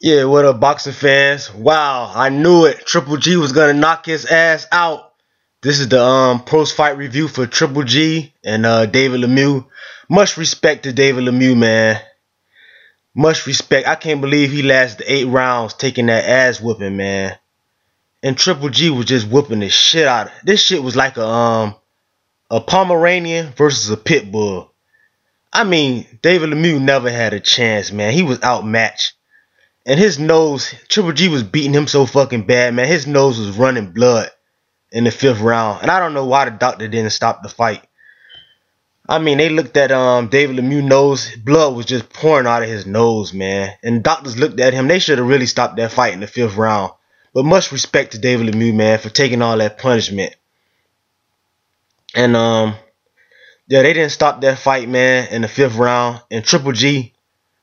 Yeah, what up, boxing fans? Wow, I knew it. Triple G was gonna knock his ass out. This is the post-fight review for Triple G and David Lemieux. Much respect to David Lemieux, man. Much respect. I can't believe he lasted 8 rounds taking that ass whooping, man. And Triple G was just whooping the shit out of it. This shit was like a Pomeranian versus a pit bull. I mean, David Lemieux never had a chance, man. He was outmatched. And his nose, Triple G was beating him so fucking bad, man. His nose was running blood in the 5th round. And I don't know why the doctor didn't stop the fight. I mean, they looked at David Lemieux nose. Blood was just pouring out of his nose, man. And the doctors looked at him. They should have really stopped that fight in the 5th round. But much respect to David Lemieux, man, for taking all that punishment. And, yeah, they didn't stop that fight, man, in the 5th round. And Triple G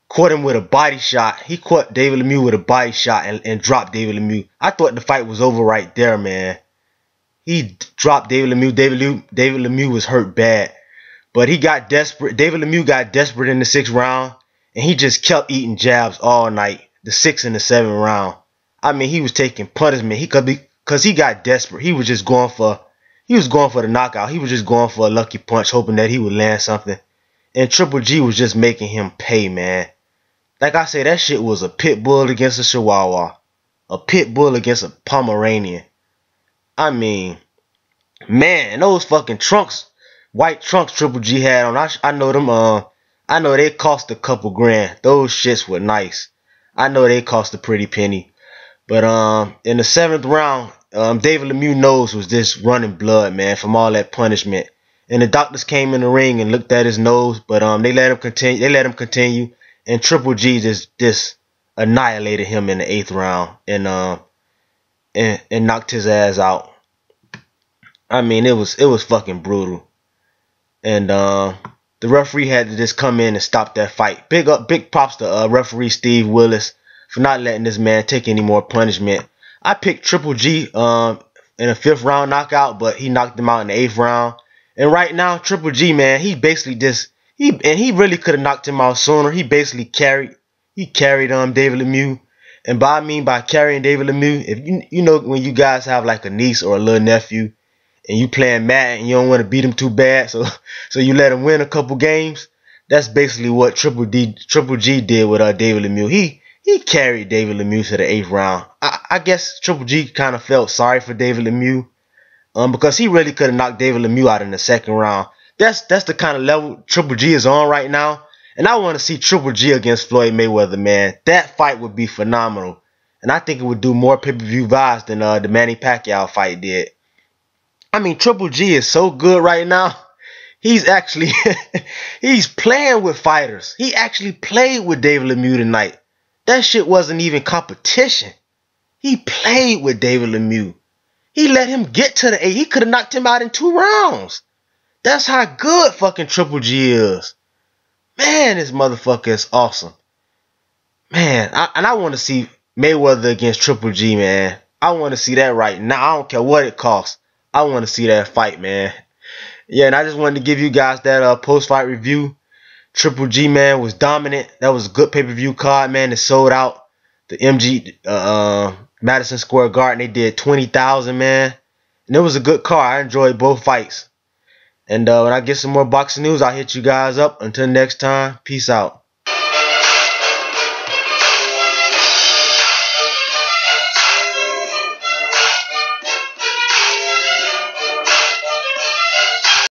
caught him with a body shot. He caught David Lemieux with a body shot and dropped David Lemieux. I thought the fight was over right there, man. He dropped David Lemieux. David Lemieux was hurt bad. But he got desperate. David Lemieux got desperate in the 6th round. And he just kept eating jabs all night. The 6th and the 7th round. I mean, he was taking punishment. Because he got desperate. He was just going for the knockout. He was just going for a lucky punch, hoping that he would land something. And Triple G was just making him pay, man. Like I say, that shit was a pit bull against a chihuahua. A pit bull against a Pomeranian. I mean, man, those fucking trunks, white trunks Triple G had on, I know them, I know they cost a couple grand. Those shits were nice. I know they cost a pretty penny. But in the 7th round, David Lemieux nose was just running blood, man, from all that punishment. And the doctors came in the ring and looked at his nose, but they let him continue. And Triple G just annihilated him in the 8th round and knocked his ass out. I mean, it was fucking brutal. And the referee had to just come in and stop that fight. Big props to referee Steve Willis for not letting this man take any more punishment. I picked Triple G in a 5th round knockout, but he knocked him out in the 8th round. And right now, Triple G, man, he basically he really could have knocked him out sooner. He basically carried David Lemieux. And by carrying David Lemieux, if you know when you guys have like a niece or a little nephew and you playing Madden and you don't want to beat him too bad, so you let him win a couple games. That's basically what Triple G did with David Lemieux. He carried David Lemieux to the 8th round. I guess Triple G kind of felt sorry for David Lemieux. Because he really could have knocked David Lemieux out in the 2nd round. That's the kind of level Triple G is on right now. And I want to see Triple G against Floyd Mayweather, man. That fight would be phenomenal. And I think it would do more pay-per-view vibes than the Manny Pacquiao fight did. I mean, Triple G is so good right now. He's actually he's playing with fighters. He actually played with David Lemieux tonight. That shit wasn't even competition. He played with David Lemieux. He let him get to the 8th. He could have knocked him out in 2 rounds. That's how good fucking Triple G is. Man, this motherfucker is awesome. Man, I want to see Mayweather against Triple G, man. I want to see that right now. I don't care what it costs. I want to see that fight, man. Yeah, and I just wanted to give you guys that post-fight review. Triple G, man, was dominant. That was a good pay-per-view card, man. It sold out the MG Madison Square Garden. They did 20,000, man. And it was a good card. I enjoyed both fights. And when I get some more boxing news, I'll hit you guys up. Until next time, peace out.